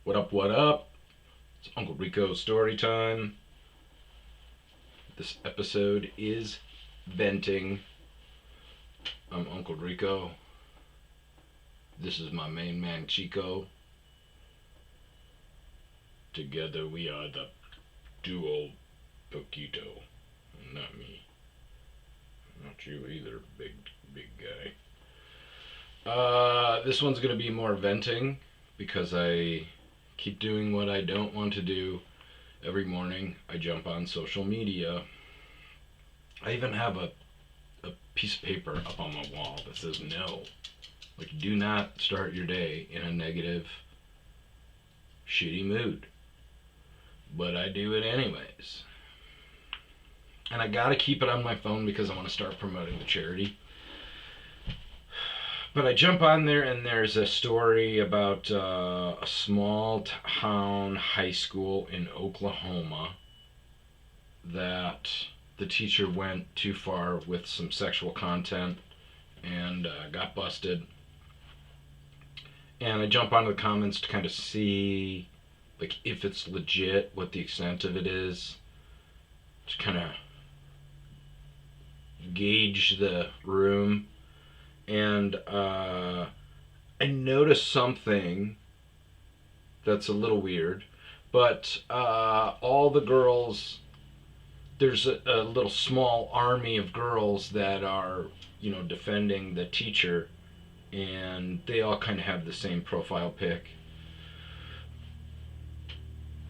What up, what up? It's Uncle Rico Storytime. This episode is venting. I'm Uncle Rico. This is my main man Chico. Together we are the duo Poquito. Not me. Not you either, big guy. This one's gonna be more venting because I keep doing what I don't want to do. Every morning I jump on social media. I even have a piece of paper up on my wall that says no. Like, do not start your day in a negative, shitty mood. But I do it anyways. And I gotta keep it on my phone because I want to start promoting the charity. But I jump on there and there's a story about a small town high school in Oklahoma that the teacher went too far with some sexual content and got busted. And I jump onto the comments to kind of see like if it's legit, what the extent of it is, to kind of gauge the room. And I noticed something that's a little weird, but all the girls, there's a little small army of girls that are, defending the teacher, and they all kind of have the same profile pic.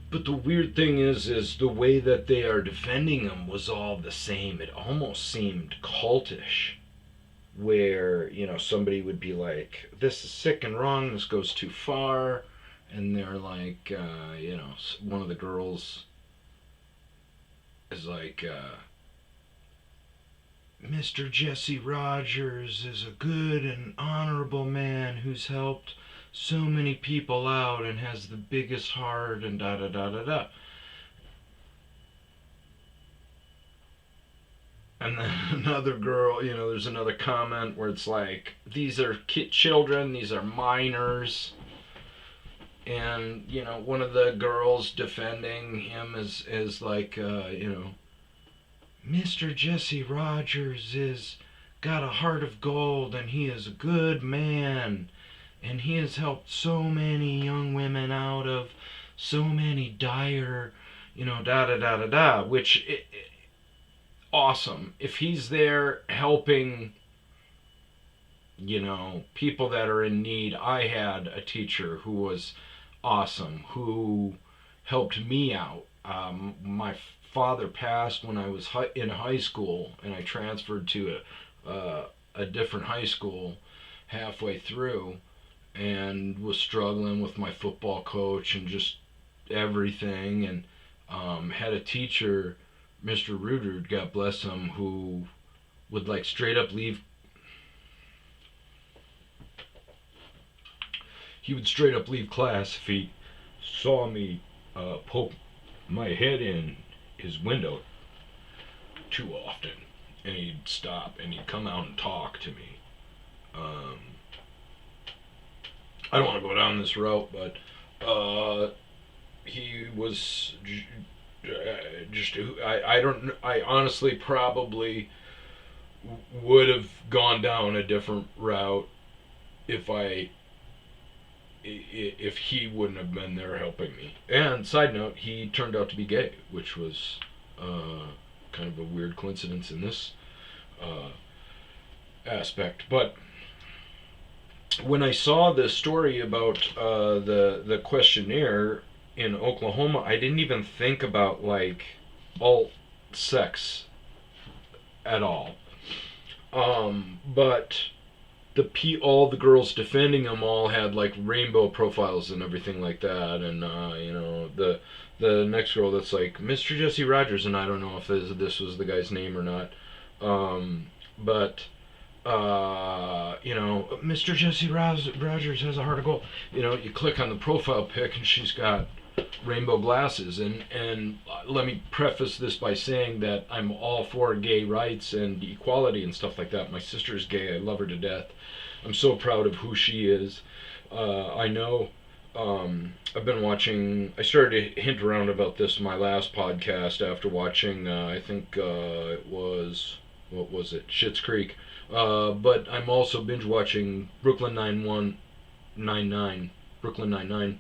But the weird thing is the way that they are defending him was all the same. It almost seemed cultish, where somebody would be like, this is sick and wrong, this goes too far, and they're like, one of the girls is like, Mr. Jesse Rogers is a good and honorable man who's helped so many people out and has the biggest heart and da da da da da. And then another girl, there's another comment where it's like, these are children, these are minors. And, one of the girls defending him is like, Mr. Jesse Rogers is got a heart of gold and he is a good man. And he has helped so many young women out of so many dire, da da da da da, which... awesome. If he's there helping, people that are in need. I had a teacher who was awesome, who helped me out. My father passed when I was in high school, and I transferred to a different high school halfway through, and was struggling with my football coach and just everything, and had a teacher, Mr. Ruderd, God bless him, who would like straight up leave. He would straight up leave class if he saw me poke my head in his window too often, and he'd stop and he'd come out and talk to me. I don't want to go down this route, but he was I honestly probably would have gone down a different route if he wouldn't have been there helping me. And side note, he turned out to be gay, which was kind of a weird coincidence in this aspect. But when I saw the story about the questionnaire in Oklahoma, I didn't even think about like alt sex at all. But all the girls defending him all had like rainbow profiles and everything like that, and the next girl that's like Mr. Jesse Rogers, and I don't know if this was the guy's name or not, but Mr. Jesse Rogers has a heart of gold. You click on the profile pic and she's got rainbow glasses, and let me preface this by saying that I'm all for gay rights and equality and stuff like that. My sister's gay. I love her to death. I'm so proud of who she is. I know I've been watching. I started to hint around about this in my last podcast after watching. I think it was, what was it? Schitt's Creek. But I'm also binge watching Brooklyn 999. Brooklyn 99.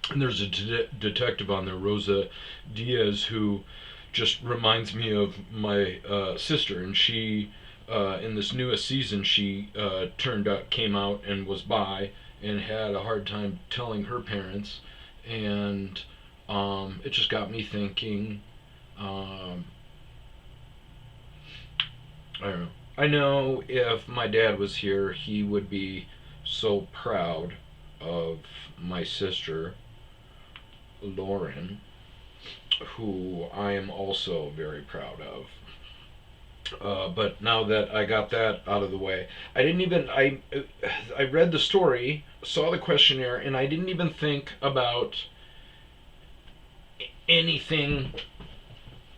And there's a detective on there, Rosa Diaz, who just reminds me of my sister. And she, in this newest season, she came out and was bi and had a hard time telling her parents. And it just got me thinking. I don't know. I know if my dad was here, he would be so proud of my sister, Lauren, who I am also very proud of. But now that I got that out of the way, I read the story, saw the questionnaire, and I didn't even think about anything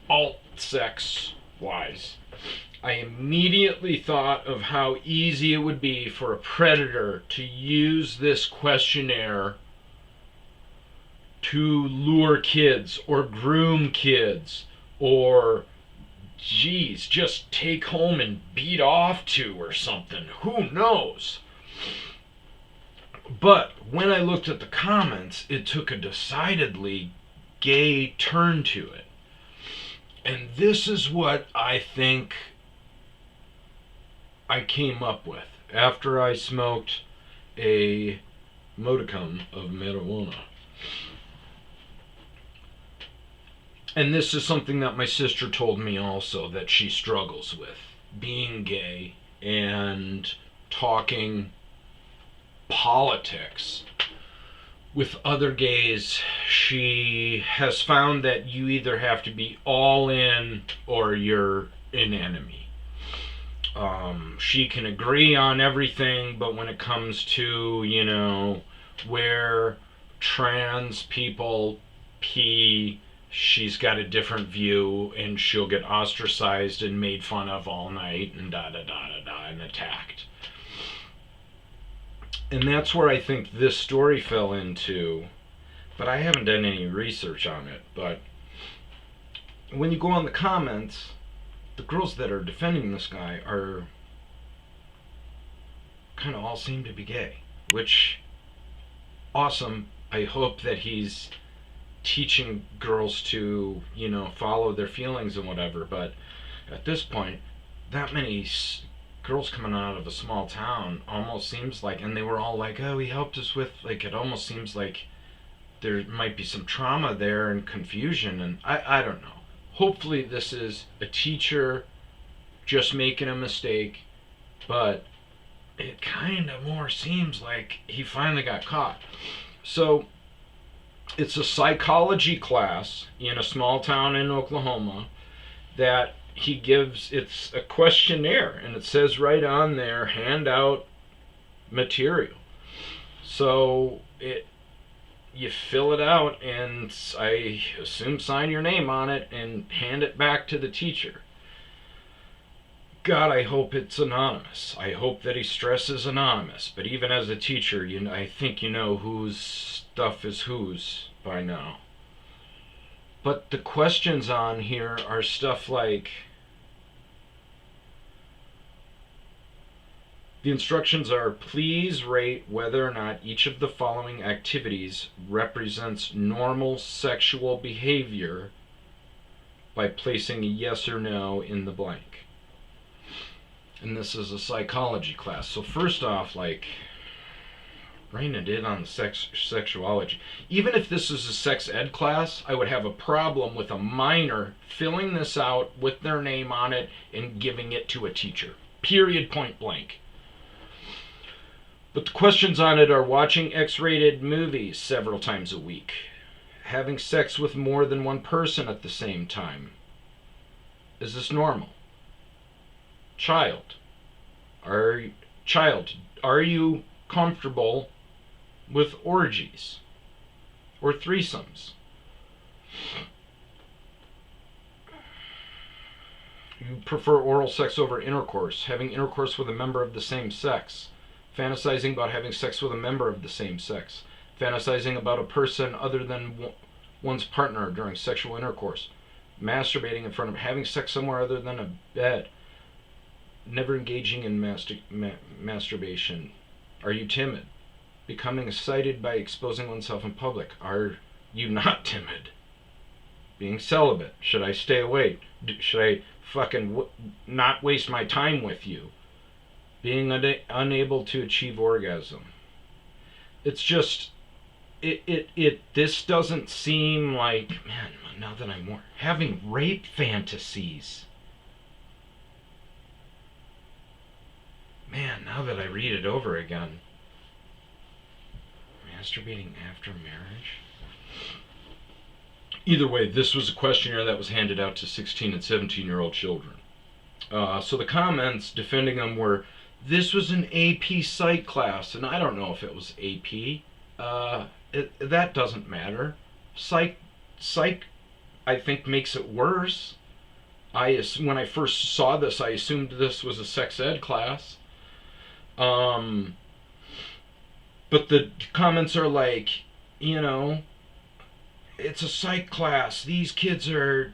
alt sex wise. I immediately thought of how easy it would be for a predator to use this questionnaire to lure kids or groom kids or, geez, just take home and beat off to or something. Who knows? But when I looked at the comments, it took a decidedly gay turn to it. And this is what I think I came up with after I smoked a modicum of marijuana. And this is something that my sister told me also that she struggles with. Being gay and talking politics with other gays. She has found that you either have to be all in or you're an enemy. She can agree on everything, but when it comes to, where trans people pee, she's got a different view and she'll get ostracized and made fun of all night and and attacked. And that's where I think this story fell into, but I haven't done any research on it. But when you go on the comments, the girls that are defending this guy are kind of all seem to be gay, which, awesome. I hope that he's teaching girls to, follow their feelings and whatever, but at this point, that many girls coming out of a small town almost seems like, and they were all like, oh, he helped us with, like, it almost seems like there might be some trauma there and confusion, and I don't know. Hopefully this is a teacher just making a mistake, but it kind of more seems like he finally got caught. So it's a psychology class in a small town in Oklahoma that he gives. It's a questionnaire, and it says right on there, handout material. So you fill it out and I assume sign your name on it and hand it back to the teacher. God, I hope it's anonymous. I hope that he stresses anonymous. But even as a teacher, I think you know whose stuff is whose by now. But the questions on here are stuff like, the instructions are, please rate whether or not each of the following activities represents normal sexual behavior by placing a yes or no in the blank. And this is a psychology class. So first off, like, Raina did on the sexuality. Even if this is a sex ed class, I would have a problem with a minor filling this out with their name on it and giving it to a teacher. Period, point blank. But the questions on it are watching X-rated movies several times a week, having sex with more than one person at the same time. Is this normal? Child, are you comfortable with orgies or threesomes? You prefer oral sex over intercourse, having intercourse with a member of the same sex, fantasizing about having sex with a member of the same sex, fantasizing about a person other than one's partner during sexual intercourse, masturbating in front of, having sex somewhere other than a bed, never engaging in masturbation. Are you timid? Becoming excited by exposing oneself in public. Are you not timid? Being celibate. Should I stay away? Should I fucking not waste my time with you? Being unable to achieve orgasm. It's just, this doesn't seem like, man, now that I'm more, having rape fantasies. Man, now that I read it over again. Masturbating after marriage? Either way, this was a questionnaire that was handed out to 16 and 17-year-old children. So the comments defending them were, this was an AP Psych class, and I don't know if it was AP. That doesn't matter. Psych, I think, makes it worse. When I first saw this, I assumed this was a sex ed class. But the comments are like, it's a psych class. These kids are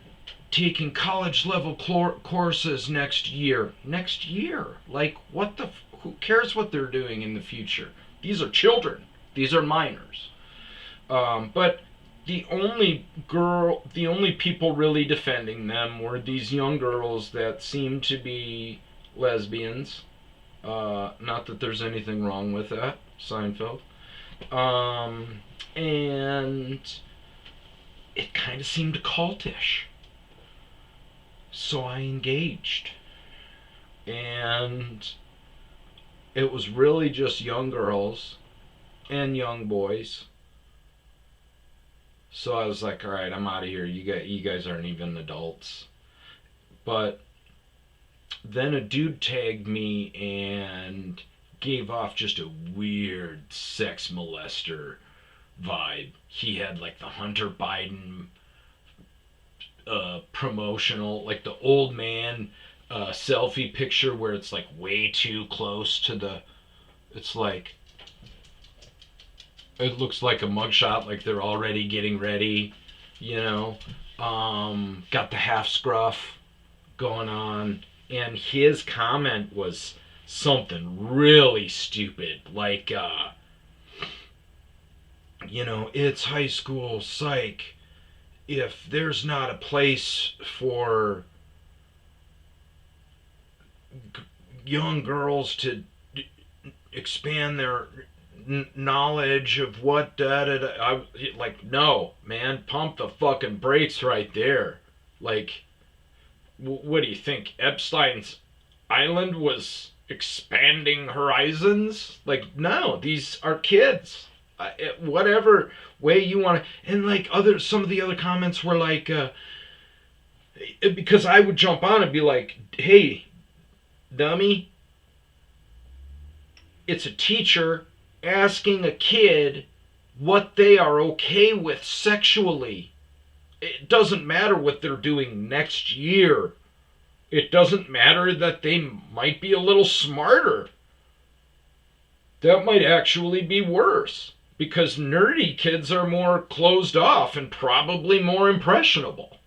taking college level courses next year. Next year? Like, who cares what they're doing in the future? These are children. These are minors. But the only people really defending them were these young girls that seemed to be lesbians. Not that there's anything wrong with that, Seinfeld. And it kind of seemed cultish. So I engaged. And it was really just young girls and young boys. So I was like, all right, I'm out of here. You guys aren't even adults. But then a dude tagged me and gave off just a weird sex molester vibe. He had like the Hunter Biden promotional, like the old man selfie picture where it's like way too close to the, it's like, it looks like a mugshot, like they're already getting ready, got the half scruff going on. And his comment was something really stupid, like, it's high school psych. If there's not a place for young girls to expand their knowledge of what like, no, man, pump the fucking brakes right there. Like, what do you think? Epstein's Island was expanding horizons? Like, no, these are kids. Whatever way you want to. And like some of the other comments were like, because I would jump on and be like, hey, dummy, it's a teacher asking a kid what they are okay with sexually. It doesn't matter what they're doing next year. It doesn't matter that they might be a little smarter. That might actually be worse, because nerdy kids are more closed off and probably more impressionable.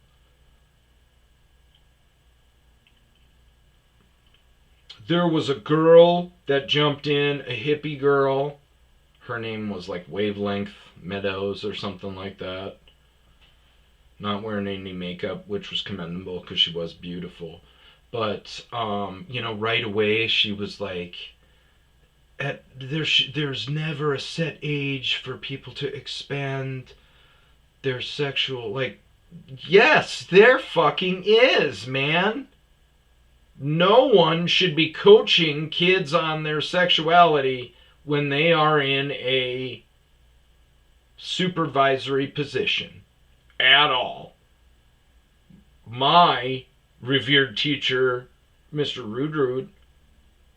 There was a girl that jumped in, a hippie girl. Her name was like Wavelength Meadows or something like that. Not wearing any makeup, which was commendable because she was beautiful. But, right away she was like, there's never a set age for people to expand their sexual, like, yes, there fucking is, man. No one should be coaching kids on their sexuality when they are in a supervisory position at all. My revered teacher, Mr. Rudrud,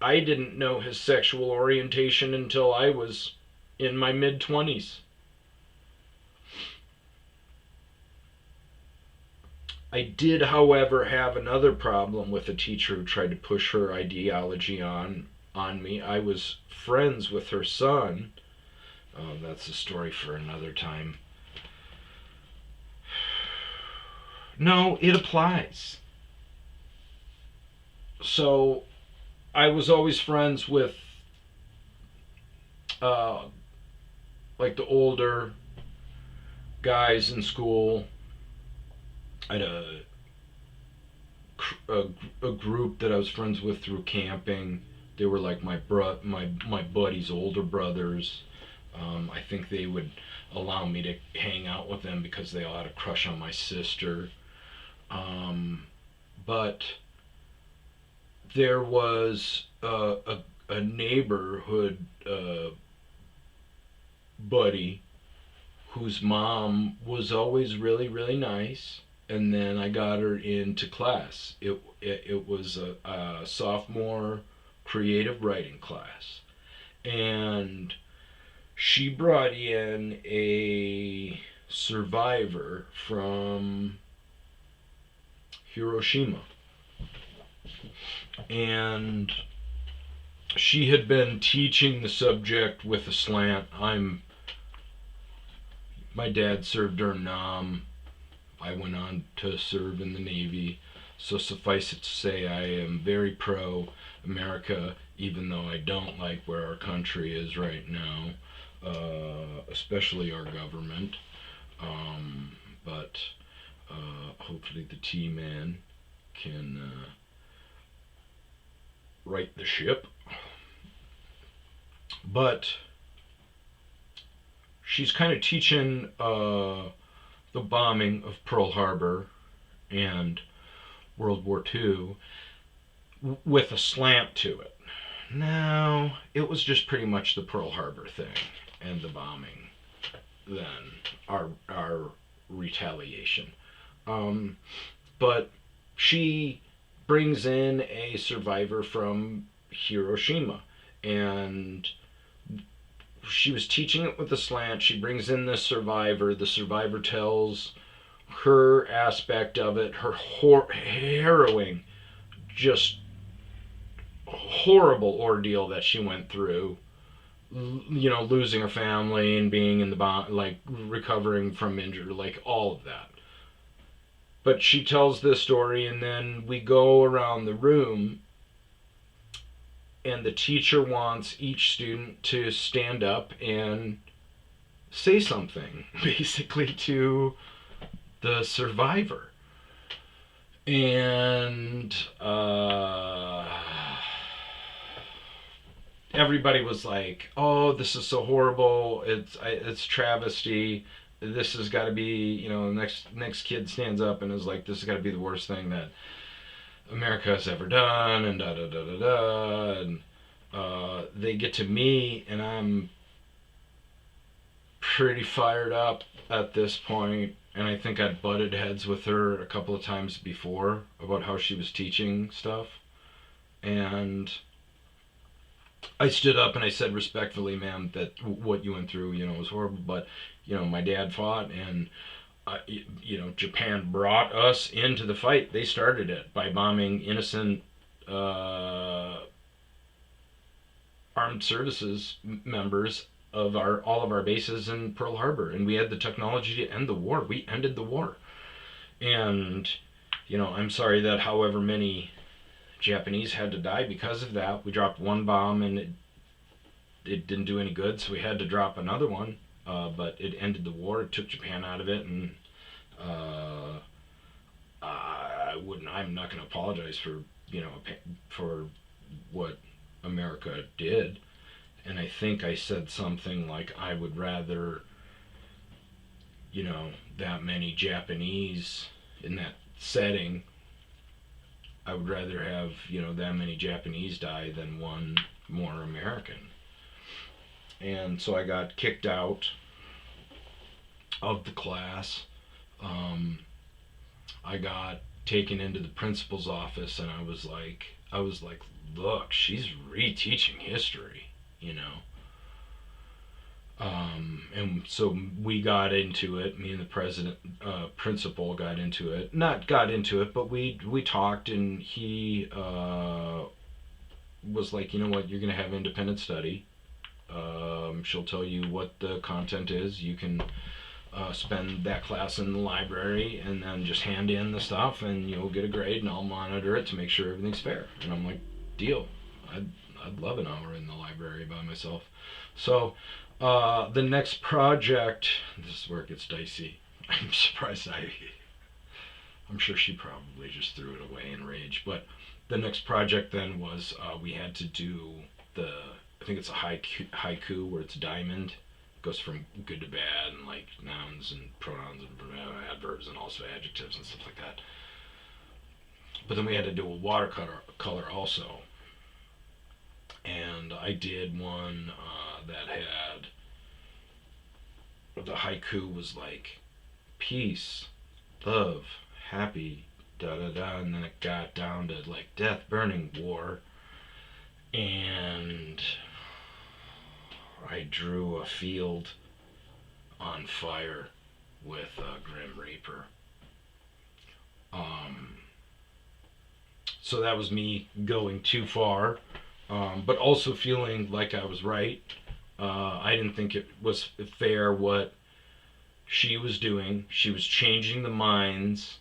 I didn't know his sexual orientation until I was in my mid-20s. I did, however, have another problem with a teacher who tried to push her ideology on me. I was friends with her son. That's a story for another time. No, it applies. So I was always friends with uh, like the older guys in school. I had a, a group that I was friends with through camping. They were like my buddy's older brothers. I think they would allow me to hang out with them because they all had a crush on my sister. But there was a neighborhood buddy whose mom was always really, really nice. And then I got her into class. It was a sophomore creative writing class. And she brought in a survivor from Hiroshima. And she had been teaching the subject with a slant. My dad served during Nam. I went on to serve in the Navy. So suffice it to say, I am very pro America, even though I don't like where our country is right now, especially our government. But hopefully the T-Man can right the ship. But she's kind of teaching the bombing of Pearl Harbor and World War II with a slant to it. Now, it was just pretty much the Pearl Harbor thing and the bombing then, our retaliation. But she brings in a survivor from Hiroshima, and she was teaching it with a slant. She brings in this survivor. The survivor tells her aspect of it, her harrowing, just horrible ordeal that she went through. You know, losing a family and being in the like recovering from injury, like all of that. But she tells this story, and then we go around the room, and the teacher wants each student to stand up and say something, basically, to the survivor. And everybody was like, "Oh, this is so horrible! It's travesty. This has got to be, you know." Next kid stands up and is like, "This has got to be the worst thing that America has ever done," and da da da da da. And they get to me, and I'm pretty fired up at this point. And I think I'd butted heads with her a couple of times before about how she was teaching stuff. And I stood up and I said respectfully, "Ma'am, that what you went through, you know, was horrible. But, you know, my dad fought, and you know, Japan brought us into the fight. They started it by bombing innocent armed services members of all of our bases in Pearl Harbor, and we had the technology to end the war. We ended the war." And, you know, I'm sorry that however many Japanese had to die because of that. We dropped one bomb and it didn't do any good, so we had to drop another one. But it ended the war. It took Japan out of it, and I'm not going to apologize for, you know, for what America did. And I think I said something like, I would rather, you know, that many Japanese in that setting. I would rather have, you know, that many Japanese die than one more American. And so I got kicked out of the class. I got taken into the principal's office, and I was like, look, she's reteaching history, you know. And so we got into it. Me and the principal got into it. Not got into it, but we talked, and he was like, "You know what? You're gonna have independent study. She'll tell you what the content is. You can spend that class in the library and then just hand in the stuff and you'll get a grade and I'll monitor it to make sure everything's fair. And I'm like, deal. I'd love an hour in the library by myself. So the next project, this is where it gets dicey. I'm surprised I'm sure she probably just threw it away in rage. But the next project then was we had to do I think it's a haiku where it's diamond. It goes from good to bad and like nouns and pronouns and adverbs and also adjectives and stuff like that. But then we had to do a watercolor also. And I did one that had, the haiku was like peace, love, happy, da da da, and then it got down to like death, burning, war, and I drew a field on fire with a Grim Reaper. So that was me going too far, but also feeling like I was right. I didn't think it was fair what she was doing. She was changing the minds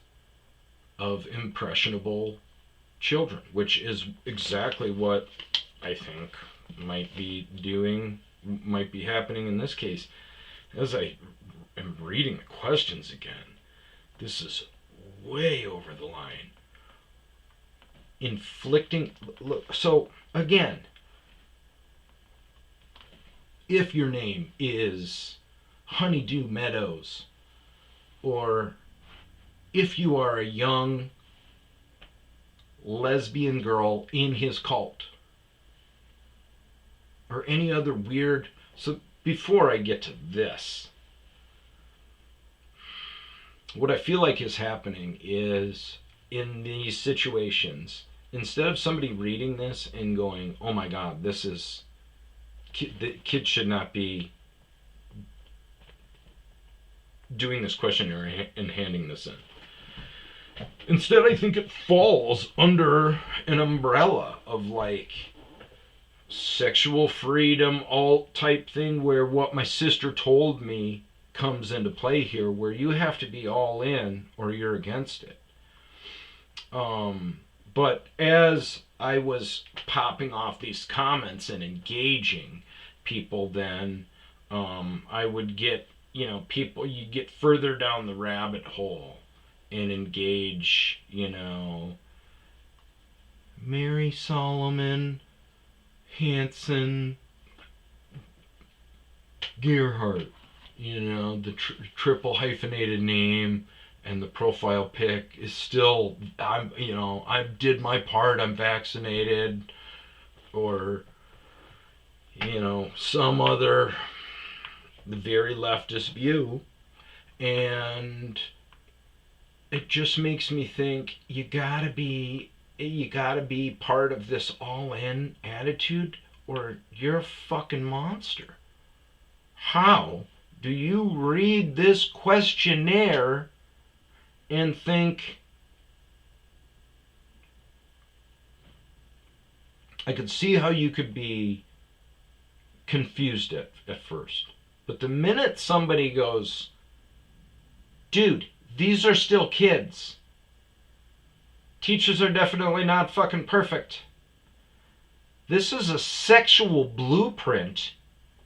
of impressionable children, which is exactly what I think might be happening in this case. As I am reading the questions again, this is way over the line. Inflicting, look, so again, if your name is Honeydew Meadows, or if you are a young lesbian girl in his cult, or any other weird. So before I get to this, what I feel like is happening is in these situations, instead of somebody reading this and going, oh my God, this is, the kid should not be doing this questionnaire and handing this in. Instead, I think it falls under an umbrella of like sexual freedom, alt type thing, where what my sister told me comes into play here, where you have to be all in or you're against it. But as I was popping off these comments and engaging people, then I would get, people, you get further down the rabbit hole and engage, Mary Solomon, Hanson, Gerhardt, the triple hyphenated name, and the profile pic is still, I did my part, I'm vaccinated, or, some other very leftist view. And it just makes me think you gotta be part of this all-in attitude, or you're a fucking monster. How do you read this questionnaire and think, I could see how you could be confused at first, but the minute somebody goes, dude, these are still kids. Teachers are definitely not fucking perfect. This is a sexual blueprint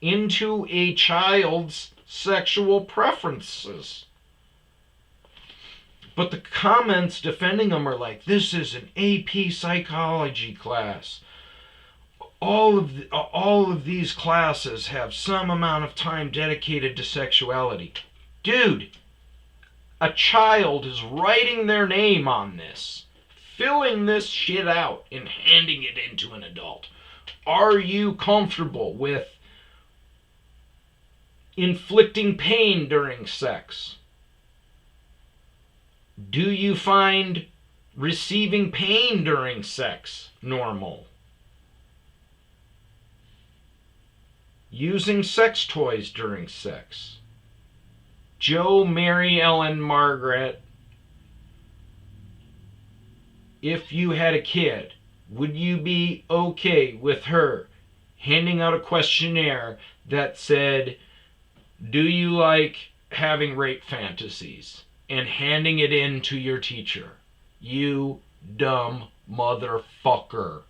into a child's sexual preferences. But the comments defending them are like, this is an AP psychology class. All of these classes have some amount of time dedicated to sexuality. Dude, a child is writing their name on this, filling this shit out, and handing it into an adult. Are you comfortable with inflicting pain during sex? Do you find receiving pain during sex normal? Using sex toys during sex? Joe, Mary, Ellen, Margaret, if you had a kid, would you be okay with her handing out a questionnaire that said, do you like having rape fantasies? And handing it in to your teacher. You dumb motherfucker.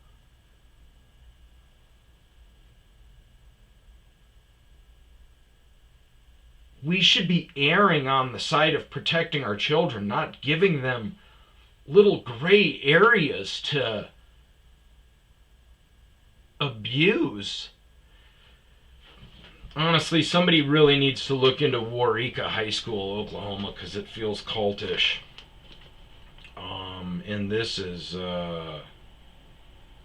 We should be erring on the side of protecting our children, not giving them little gray areas to abuse. Honestly, somebody really needs to look into Waurika High School, Oklahoma, because it feels cultish. And this is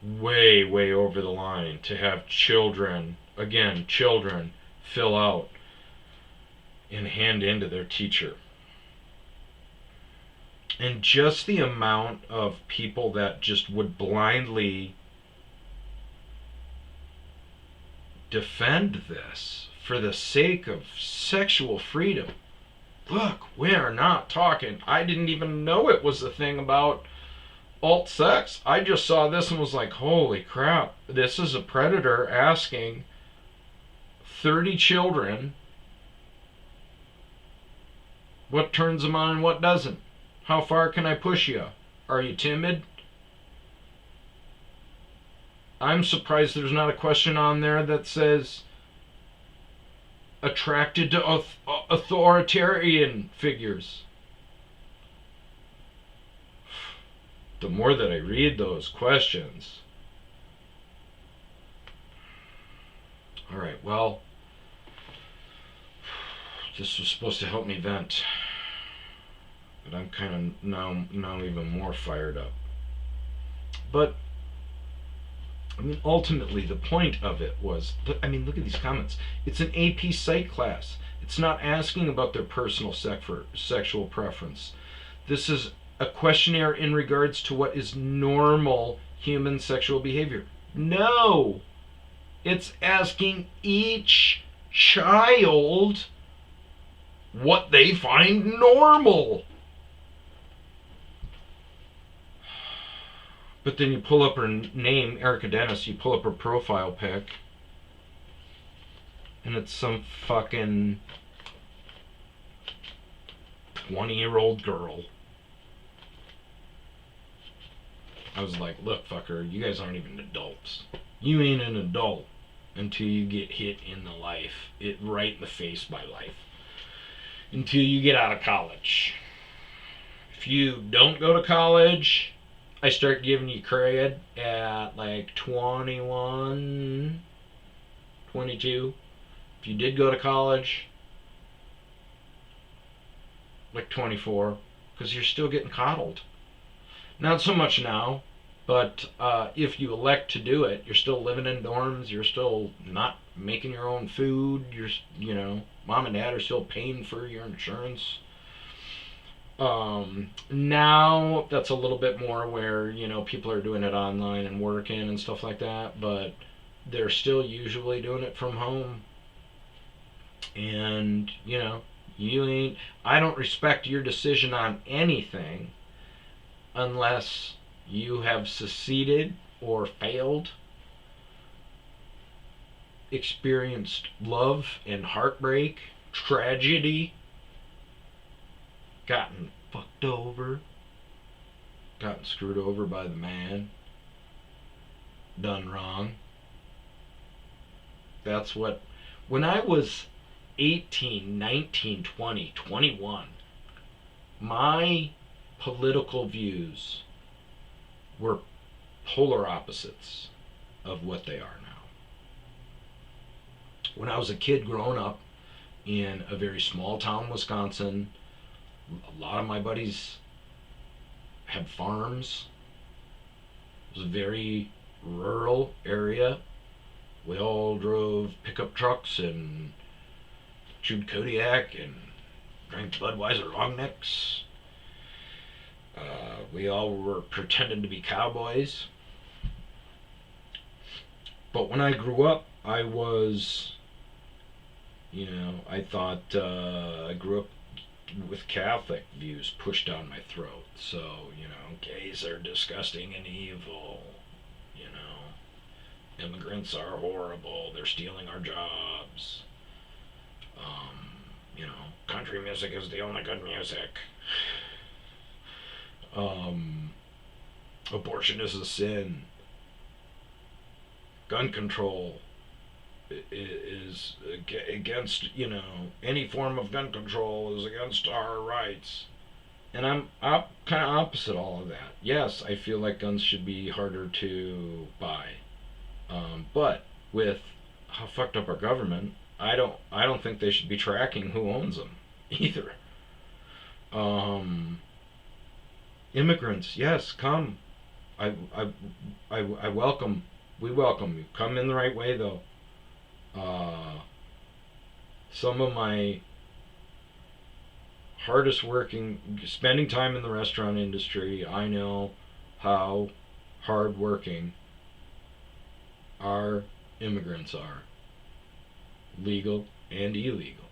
way, way over the line to have children, again, children, fill out and hand in to their teacher. And just the amount of people that just would blindly defend this for the sake of sexual freedom. Look, we're not talking. I didn't even know it was a thing about alt sex. I just saw this and was like, holy crap, this is a predator asking 30 children what turns them on and what doesn't. How far can I push you? Are you timid? I'm surprised there's not a question on there that says attracted to authoritarian figures. The more that I read those questions. Alright, well, this was supposed to help me vent. But I'm kind of now even more fired up. But I mean, ultimately, the point of it was, I mean, look at these comments. It's an AP Psych class. It's not asking about their personal sexual preference. This is a questionnaire in regards to what is normal human sexual behavior. No! It's asking each child what they find normal. But then you pull up her name, Erica Dennis, you pull up her profile pic, and it's some fucking 20-year-old girl. I was like, look, fucker, you guys aren't even adults. You ain't an adult until you get hit in the life, right in the face by life. Until you get out of college. If you don't go to college, I start giving you credit at like 21, 22. If you did go to college, like 24, because you're still getting coddled. Not so much now, but if you elect to do it, you're still living in dorms, you're still not making your own food, mom and dad are still paying for your insurance. Now that's a little bit more where, people are doing it online and working and stuff like that, but they're still usually doing it from home. And, I don't respect your decision on anything unless you have seceded or failed, experienced love and heartbreak, tragedy, gotten fucked over, gotten screwed over by the man, done wrong. That's what, when I was 18, 19, 20, 21, my political views were polar opposites of what they are now. When I was a kid growing up in a very small town, Wisconsin, a lot of my buddies had farms. It was a very rural area. We all drove pickup trucks and chewed Kodiak and drank Budweiser long necks. We all were pretending to be cowboys. But when I grew up, I was, I thought I grew up with Catholic views pushed down my throat. So, gays are disgusting and evil, Immigrants are horrible. They're stealing our jobs. You know, country music is the only good music. Um, Abortion is a sin. Gun control is against, you know, any form of gun control is against our rights. And I'm kind of opposite all of that. Yes, I feel like guns should be harder to buy, but with how fucked up our government, I don't think they should be tracking who owns them either. Um, Immigrants, yes, come. I, I, I welcome. We welcome you. Come in the right way, though. Uh, some of my hardest working, spending time in the restaurant industry, I know how hard working our immigrants are, legal and illegal.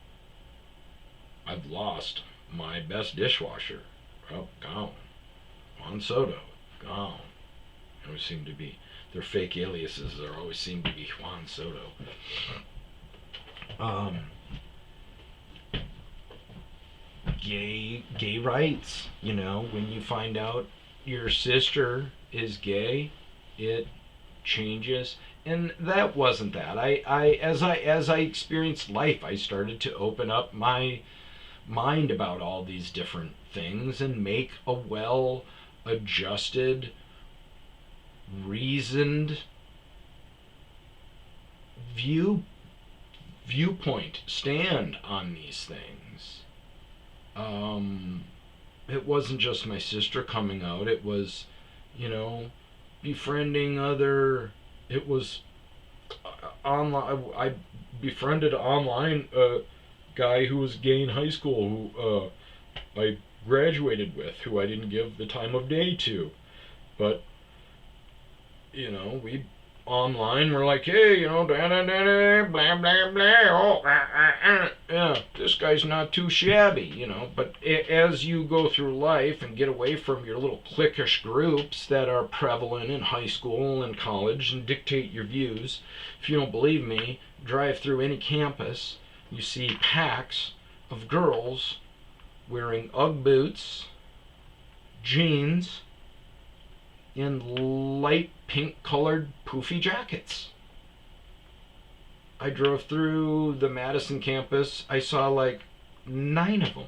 I've lost my best dishwasher. Oh, gone. Juan Soto, gone. Always seem to be their fake aliases. There always seem to be Juan Soto. Um, gay rights. You know, when you find out your sister is gay, it changes. And that wasn't that. As I experienced life, I started to open up my mind about all these different things and make a well adjusted, reasoned viewpoint stand on these things. It wasn't just my sister coming out. It was, you know, befriending other. It was online. I befriended online a guy who was gay in high school who I graduated with, who I didn't give the time of day to, but you know, we online we're like, hey, you know, da da da da, blah blah blah, oh, yeah, this guy's not too shabby, you know. But as you go through life and get away from your little cliquish groups that are prevalent in high school and college and dictate your views, if you don't believe me, drive through any campus, you see packs of girls wearing Ugg boots, jeans, in light pink colored poofy jackets. I drove through the Madison campus. I saw like 9 of them.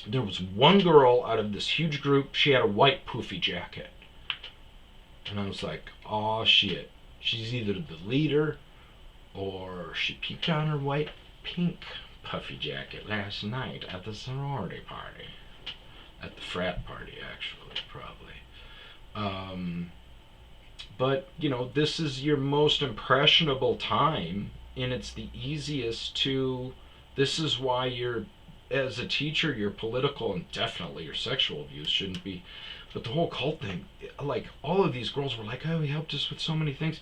There was one girl out of this huge group. She had a white poofy jacket. And I was like, oh shit. She's either the leader or she peeked on her white pink puffy jacket last night at the sorority party. At the frat party, actually, probably. But, you know, this is your most impressionable time, and it's the easiest to. This is why you're, as a teacher, your political and definitely your sexual views shouldn't be. But the whole cult thing, like, all of these girls were like, oh, he helped us with so many things.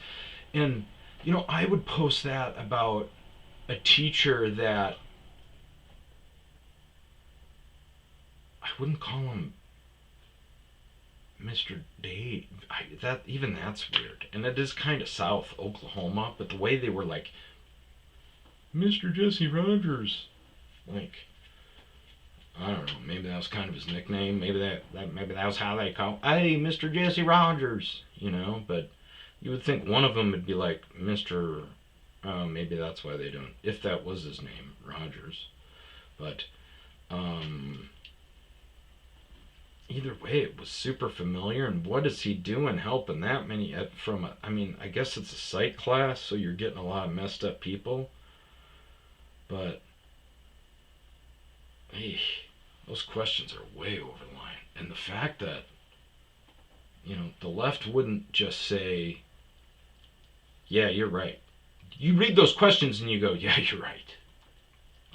And, you know, I would post that about a teacher that. I wouldn't call him Mr. Dave. That's weird, and it is kind of South Oklahoma. But the way they were like, Mr. Jesse Rogers, like, I don't know. Maybe that was kind of his nickname. Maybe that was how they call. Hey, Mr. Jesse Rogers, you know. But you would think one of them would be like Mr. Maybe that's why they don't. If that was his name, Rogers. But either way, it was super familiar. And what is he doing helping that many from a, I mean, I guess it's a psych class, so you're getting a lot of messed up people. But hey, those questions are way over the line. And the fact that, you know, the left wouldn't just say, yeah, you're right. You read those questions and you go, yeah, you're right.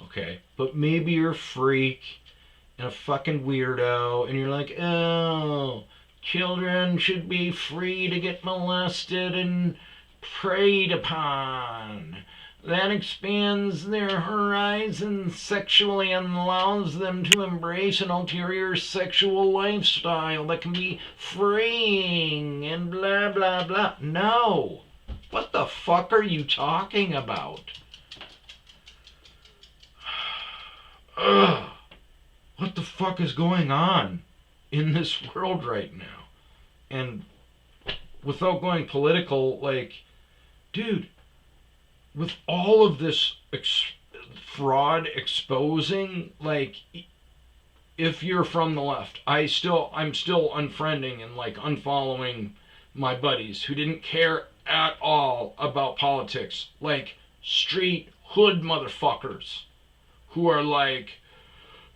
Okay, but maybe you're a freak and a fucking weirdo, and you're like, oh, children should be free to get molested and preyed upon. That expands their horizons sexually and allows them to embrace an ulterior sexual lifestyle that can be freeing and blah, blah, blah. No. What the fuck are you talking about? Ugh. What the fuck is going on in this world right now? And without going political, like, dude, with all of this fraud exposing, like, if you're from the left, I'm still unfriending and like unfollowing my buddies who didn't care at all about politics, like street hood motherfuckers who are like,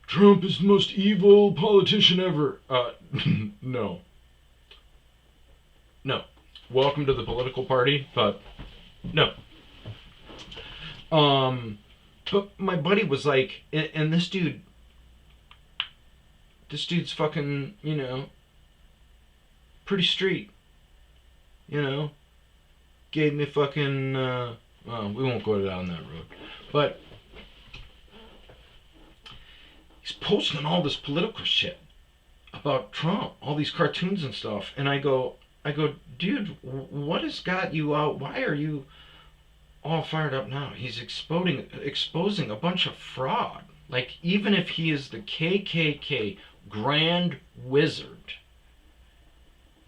Trump is the most evil politician ever. No. No. Welcome to the political party, but no. But my buddy was like, and this dude's fucking, pretty street, gave me fucking, well, we won't go down that road, but he's posting all this political shit about Trump, all these cartoons and stuff, and I go, dude, what has got you out? Why are you all fired up now? He's exposing a bunch of fraud. Like, even if he is the KKK Grand Wizard,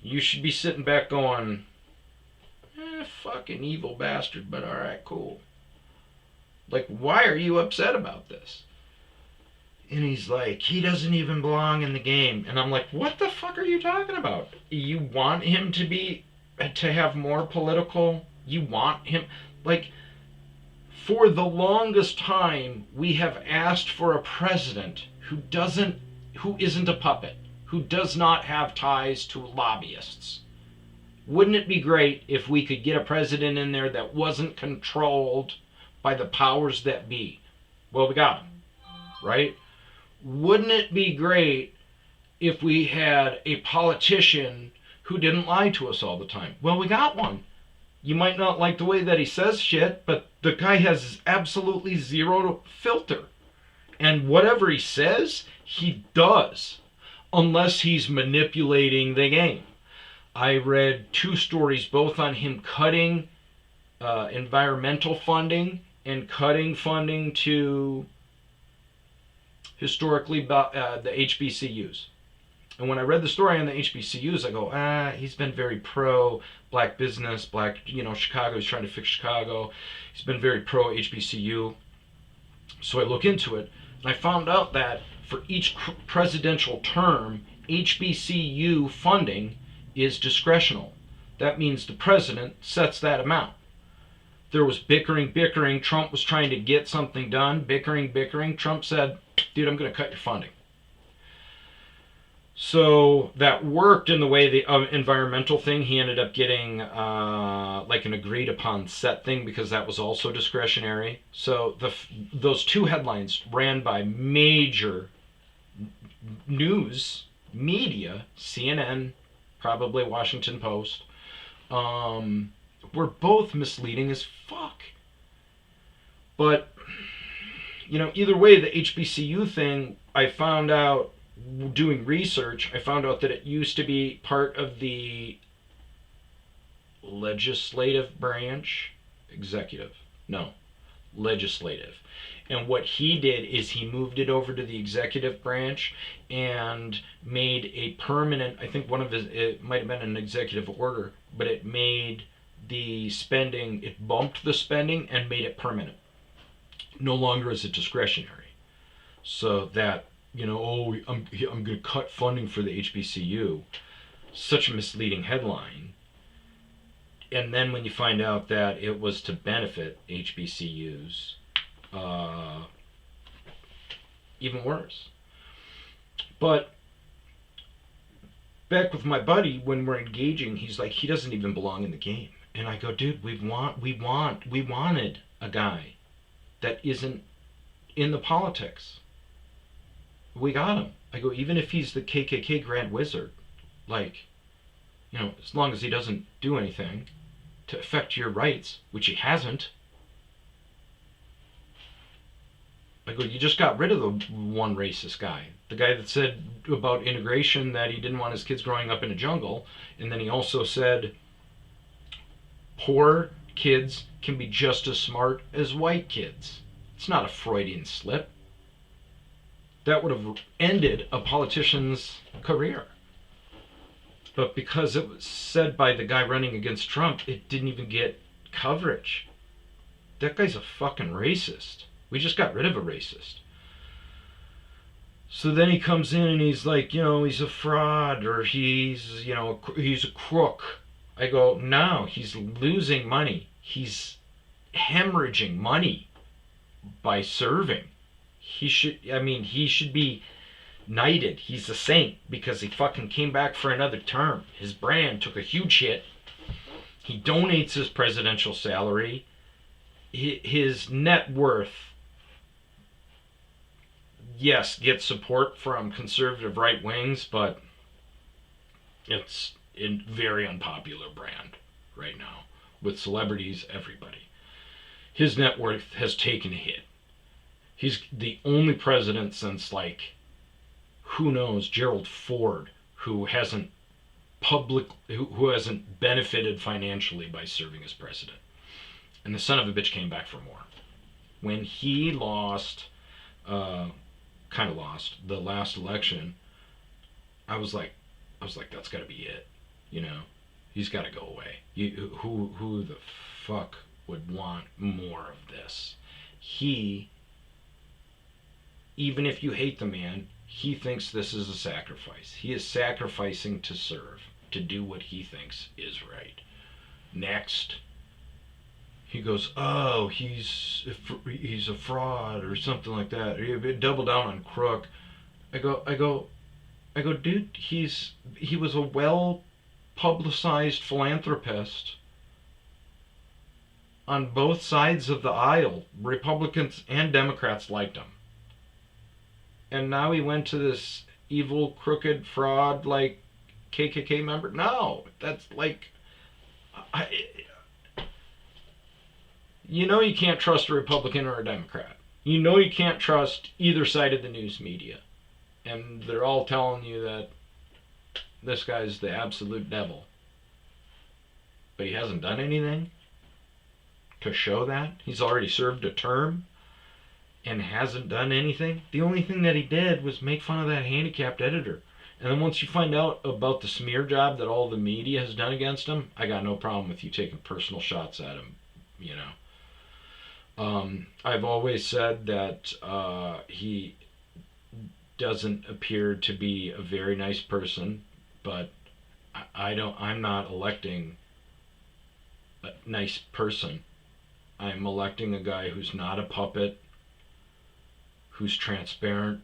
you should be sitting back going, fucking evil bastard, but alright, cool. Like, why are you upset about this? And he's like, he doesn't even belong in the game. And I'm like, what the fuck are you talking about? You want him to have more political, you want him, like, for the longest time, we have asked for a president who isn't a puppet, who does not have ties to lobbyists. Wouldn't it be great if we could get a president in there that wasn't controlled by the powers that be? Well, we got him, right? Wouldn't it be great if we had a politician who didn't lie to us all the time? Well, we got one. You might not like the way that he says shit, but the guy has absolutely zero filter. And whatever he says, he does. Unless he's manipulating the game. I read 2 stories, both on him cutting environmental funding and cutting funding to historically the HBCUs. And when I read the story on the HBCUs, I go, he's been very pro black business, Chicago, he's trying to fix Chicago. He's been very pro HBCU. So I look into it, and I found out that for each presidential term, HBCU funding is discretional. That means the president sets that amount. There was bickering. Trump was trying to get something done. Bickering. Trump said, dude, I'm going to cut your funding. So that worked in the way the environmental thing, he ended up getting like an agreed upon set thing because that was also discretionary. So those 2 headlines ran by major news media, CNN, probably Washington Post, were both misleading as fuck. But, either way, the HBCU thing, I found out, doing research, I found out that it used to be part of the legislative branch, legislative. And what he did is he moved it over to the executive branch and made a permanent, I think it might have been an executive order, but it made the spending, it bumped the spending and made it permanent. No longer is it discretionary. So that, I'm going to cut funding for the HBCU. Such a misleading headline. And then when you find out that it was to benefit HBCUs, even worse. But back with my buddy, when we're engaging, he's like, he doesn't even belong in the game. And I go, dude, we wanted a guy that isn't in the politics. We got him. I go, even if he's the KKK Grand Wizard, like, as long as he doesn't do anything to affect your rights, which he hasn't. I go, you just got rid of the one racist guy. The guy that said about integration that he didn't want his kids growing up in a jungle. And then he also said Poor kids can be just as smart as white kids. It's not a Freudian slip. That would have ended a politician's career. But because it was said by the guy running against Trump, it didn't even get coverage. That guy's a fucking racist. We just got rid of a racist. So then he comes in and he's like, he's a fraud, or he's a crook. I go, no, he's losing money. He's hemorrhaging money by serving. He should be knighted. He's a saint because he fucking came back for another term. His brand took a huge hit. He donates his presidential salary. His net worth, yes, gets support from conservative right wings, but it's a very unpopular brand right now with celebrities, everybody. His net worth has taken a hit. He's the only president since, who knows, Gerald Ford, who hasn't benefited financially by serving as president. And the son of a bitch came back for more. When he lost the last election, I was like, that's got to be it. He's got to go away. Who the fuck would want more of this? Even if you hate the man, he thinks this is a sacrifice. He is sacrificing to serve, to do what he thinks is right. Next, he goes, oh, he's a fraud or something like that. Double down on crook. I go, dude, he was a well-publicized philanthropist on both sides of the aisle. Republicans and Democrats liked him. And now he went to this evil, crooked, fraud, KKK member? No, that's you can't trust a Republican or a Democrat. You can't trust either side of the news media. And they're all telling you that this guy's the absolute devil. But he hasn't done anything to show that. He's already served a term and hasn't done anything. The only thing that he did was make fun of that handicapped editor. And then once you find out about the smear job that all the media has done against him, I got no problem with you taking personal shots at him, I've always said that he doesn't appear to be a very nice person, but I'm not electing a nice person. I'm electing a guy who's not a puppet, who's transparent,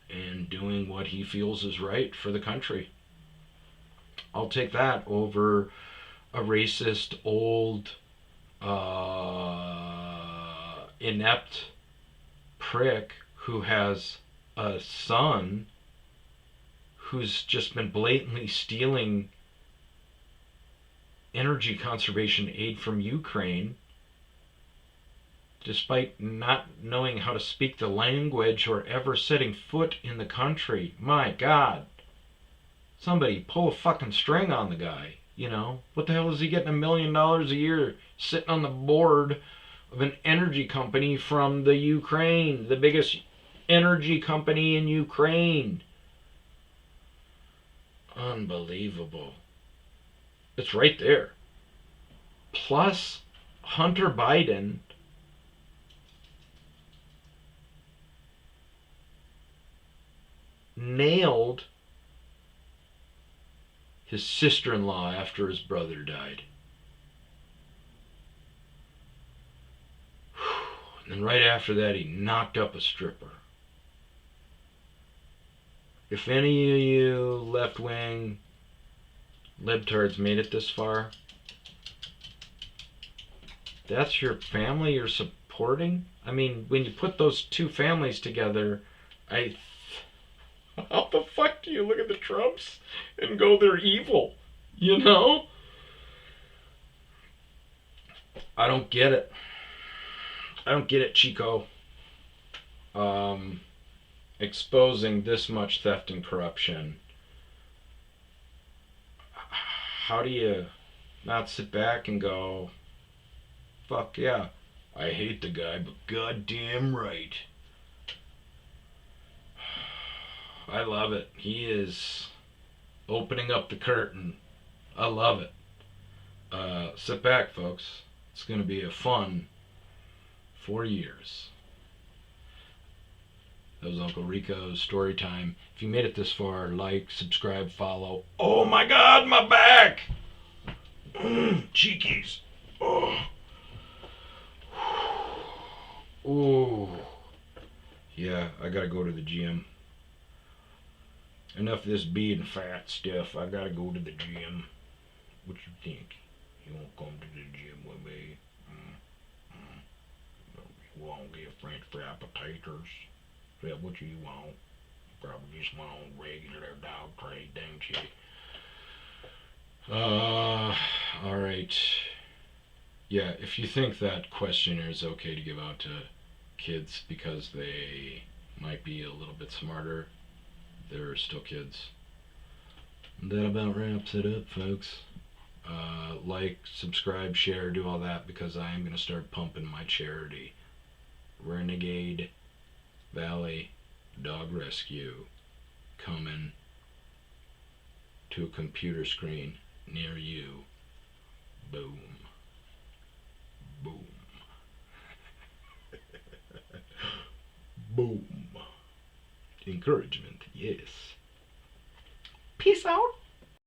and doing what he feels is right for the country. I'll take that over a racist, old, inept prick who has a son who's just been blatantly stealing energy conservation aid from Ukraine despite not knowing how to speak the language or ever setting foot in the country. My God. Somebody pull a fucking string on the guy. What the hell is he getting $1 million a year sitting on the board of an energy company from the Ukraine, the biggest energy company in Ukraine? Unbelievable. It's right there. Plus, Hunter Biden nailed his sister-in-law after his brother died. And then right after that, he knocked up a stripper. If any of you left-wing libtards made it this far, that's your family you're supporting? I mean, when you put those two families together, how the fuck do you look at the Trumps and go, they're evil? I don't get it. I don't get it, Chico. Exposing this much theft and corruption. how do you not sit back and go, fuck yeah, I hate the guy, but goddamn right. I love it. He is opening up the curtain. I love it. Sit back, folks. It's going to be a fun 4 years. That was Uncle Rico's story time. If you made it this far, like, subscribe, follow. Oh my god, my back! Cheekies. Oh. Ooh. Yeah, I gotta go to the gym. Enough of this being fat stuff. I gotta go to the gym. What you think? You won't come to the gym with me? You won't get French fry potatoes? Is that what you want? Probably just want regular dog trade, don't you? Alright. Yeah, if you think that questionnaire is okay to give out to kids because they might be a little bit smarter, they're still kids. That about wraps it up, folks. Like, subscribe, share, do all that, because I am going to start pumping my charity. Renegade Valley Dog Rescue, coming to a computer screen near you. Boom. Boom. Boom. Encouragement, yes. Peace out.